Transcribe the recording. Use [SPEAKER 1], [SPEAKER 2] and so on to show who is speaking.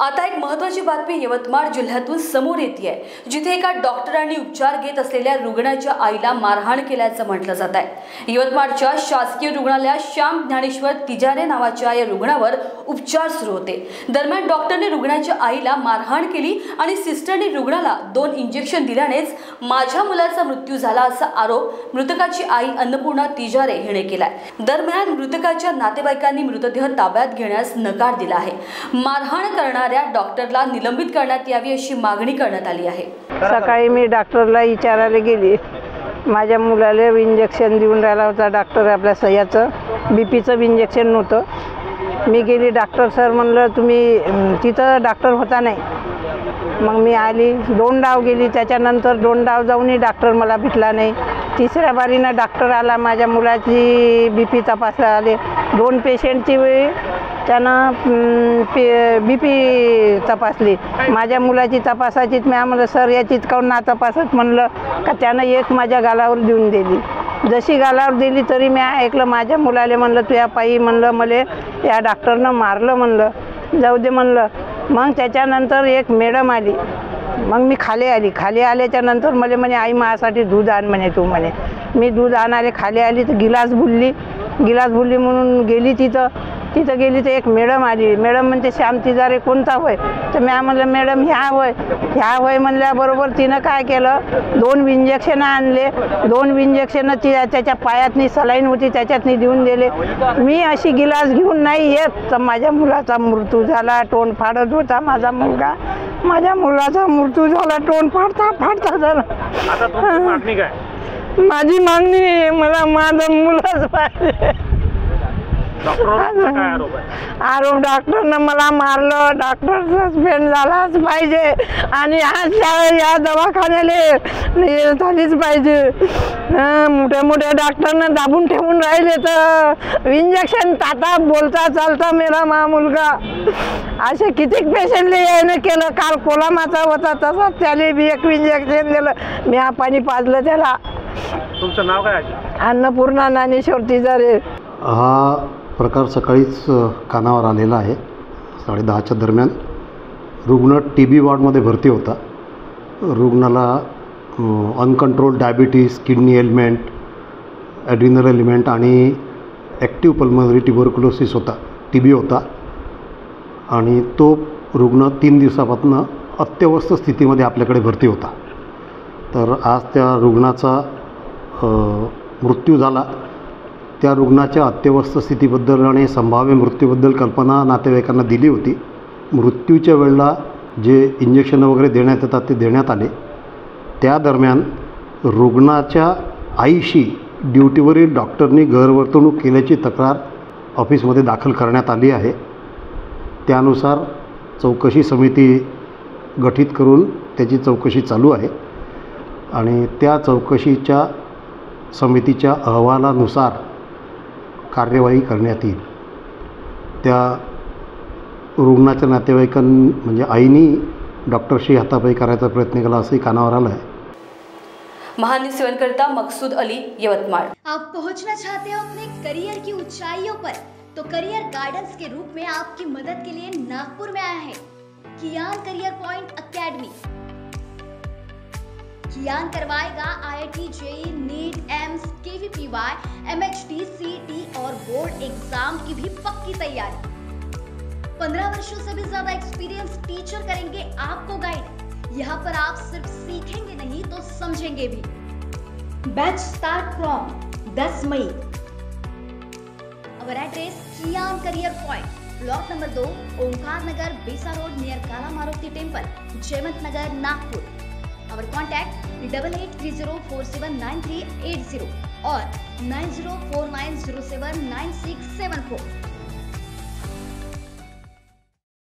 [SPEAKER 1] आता एक महत्त्वाची बातमी यवतमाळ जिल्ह्यातून समोर येते, जिथे एका डॉक्टरांनी उपचार घेत असलेल्या रुग्णाच्या आईला मारहाण केल्याचं म्हटलं जात आहे। यवतमाळच्या शासकीय रुग्णालयात श्याम ज्ञानेश्वर तिजारे नावाच्या या रुग्णावर उपचार सुरू होते। दरम्यान डॉक्टरने रुग्णाच्या आईला मारहाण केली आणि सिस्टरने रुग्णाला 2 इंजेक्शन दिल्यानेच माझ्या मुलाचा मृत्यू झाला असा आरोप मृतकाची आई अन्नपूर्णा तिजारे हिने केलाय। दरम्यान मृतकाच्या नातेवाईकांनी मृतदेह ताब्यात घेण्यास नकार दिला आहे। मारहाण करणाऱ्या डॉक्टरला निलंबित करण्यात यावी अशी मागणी करण्यात आली आहे।
[SPEAKER 2] सकाळी मी डॉक्टरला विचारायला गेली, माझ्या मुलाला इंजेक्शन देऊन राहिला होता डॉक्टर, आपल्या सह्याचं बीपीचं इंजेक्शन नव्हतं। मी गेली, डॉक्टर सर म्हणलं तुम्ही तिथं डॉक्टर होता नाही। मग मी आली, 2 डाव गेली, त्याच्यानंतर 2 डाव जाऊनही डॉक्टर मला भेटला नाही। तिसऱ्या बारीनं डॉक्टर आला, माझ्या मुलाची बीपी तपासायला आले। 2 पेशंटची त्यानं बीपी तपासली, माझ्या मुलाची तपासायची। मी म्हणलं सर याचीच काऊन ना तपासत म्हणलं का, त्यानं एक माझ्या गालावर देऊन दिली। जशी गालावर दिली तरी मी ऐकलं, माझ्या मुलाला म्हणलं तुझ्या पायी म्हणलं मला या डॉक्टरनं मारलं म्हणलं, जाऊ दे म्हणलं। मग त्याच्यानंतर एक मॅडम आली, मग मी खाली आल्याच्या नंतर मला म्हणे आई माझ्यासाठी दूध आण म्हणे तू म्हणे। मी दूध आणायला खाली आली तर गिलास बुडली म्हणून गेली तिथं गेली तर एक मॅडम आली। मॅडम म्हणते श्याम तिजारे कोणता होय? तर मी म्हणलं मॅडम ह्या होय म्हणल्याबरोबर तिनं काय केलं, 2 इंजेक्शन आणले। 2 इंजेक्शन त्याच्या पायातनी सलाईन होती त्याच्यातनी देऊन दिले। मी अशी गिलास घेऊन नाही येत तर माझ्या मुलाचा मृत्यू झाला। तोंड फाडत होता माझा मुलगा, माझ्या मुलाचा मृत्यू झाला, तोंड फाडता झाला। माझी मागणी मला माझं मुलंच पाहिजे। आरोप डॉक्टरनं मला मारलं, डॉक्टर सस्पेंड झालाच पाहिजे आणि या दवाखान्याला झालीच पाहिजे। मोठ्या डॉक्टरनं दाबून ठेवून राहिले तर इंजेक्शन ताता बोलता चालता मेला मा मुलगा। असे कितीक पेशंटले यायनं केलं, काल कोलामाचा होता तसा त्याला बी एक इंजेक्शन दिलं, मी पाणी पाजलं त्याला।
[SPEAKER 3] तुमचं नाव काय?
[SPEAKER 2] अन्नपूर्णा ज्ञानेश्वर तिजारे।
[SPEAKER 4] हा प्रकार सकाळीच कानावर आलेला आहे। 10:30च्या दरम्यान रुग्ण TB वॉर्डमध्ये भरती होता। रुग्णाला uncontrolled diabetes, kidney element, adrenal element आणि ॲक्टिव्ह पल्मनरी ट्युबरक्युलोसिस होता, TB होता आणि तो रुग्ण 3 दिवसापासून अत्यवस्थ स्थितीमध्ये आपल्याकडे भरती होता। तर आज त्या रुग्णाचा मृत्यू झाला। त्या रुग्णाच्या अत्यवस्थ स्थितीबद्दल आणि संभाव्य मृत्यूबद्दल कल्पना नातेवाईकांना दिली होती। मृत्यूच्या वेळेला जे इंजेक्शन वगैरे देण्यात येतात ते देण्यात आले। त्या दरम्यान रुग्णाच्या आईशी ड्युटीवरील डॉक्टरनी गैरवर्तणूक केल्याची तक्रार ऑफिसमध्ये दाखल करण्यात आली आहे। त्यानुसार चौकशी समिती गठीत करून त्याची चौकशी चालू आहे आणि त्या चौकशीच्या समितीच्या अहवालानुसार कार्यवाही करण्यात येईल। त्या रुग्णाच्या म्हणजे आईनी डॉक्टरशी हातापाई करायचा प्रयत्न केला असंही कानावर आलं आहे।
[SPEAKER 1] महान्यूज 7 करता मकसूद अली, यवतमाळ।
[SPEAKER 5] आप पहुंचना चाहते हो अपने करियर की ऊंचाइयों पर, तो करियर गाइडेंस के रूप में आपकी मदद के लिए नागपुर में आया है कियान करियर पॉइंट अकेडमी। कियान करवाएगा IIT, JEE, नीट, एम्स, KVPY, MHT, CET और बोर्ड एग्जाम की भी पक्की तैयारी। 15 वर्षों से भी ज्यादा एक्सपीरियंस टीचर करेंगे आपको गाइड। यहाँ पर आप सिर्फ सीखेंगे नहीं तो समझेंगे भी। Batch start from 10 May. Our address Kiyan career point, plot number 2, Omkar Nagar, Besa road near Kala Maruti temple, Jaymant Nagar, Nagpur. Our contact 8830479380 और 9049079674।